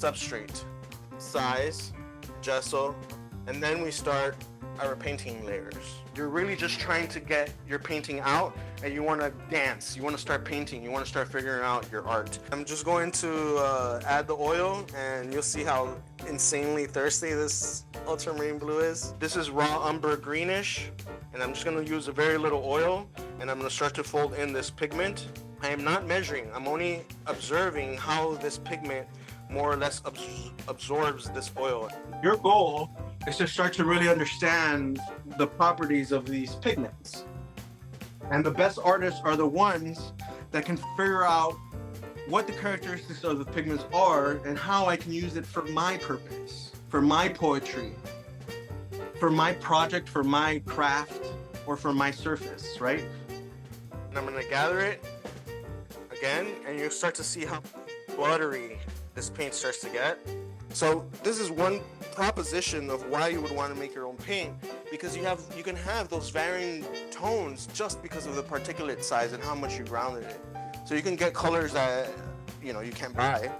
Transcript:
substrate, size, gesso, and then we start our painting layers. You're really just trying to get your painting out and you want to dance. You want to start painting. You want to start figuring out your art. I'm just going to add the oil and you'll see how insanely thirsty this ultramarine blue is. This is raw umber greenish, and I'm just going to use a very little oil and I'm going to start to fold in this pigment. I am not measuring. I'm only observing how this pigment more or less absorbs this oil. Your goal is to start to really understand the properties of these pigments. And the best artists are the ones that can figure out what the characteristics of the pigments are and how I can use it for my purpose, for my poetry, for my project, for my craft, or for my surface, right? And I'm gonna gather it again, and you'll start to see how buttery this paint starts to get. So this is one proposition of why you would want to make your own paint, because you can have those varying tones just because of the particulate size and how much you grounded it. So you can get colors that you can't buy.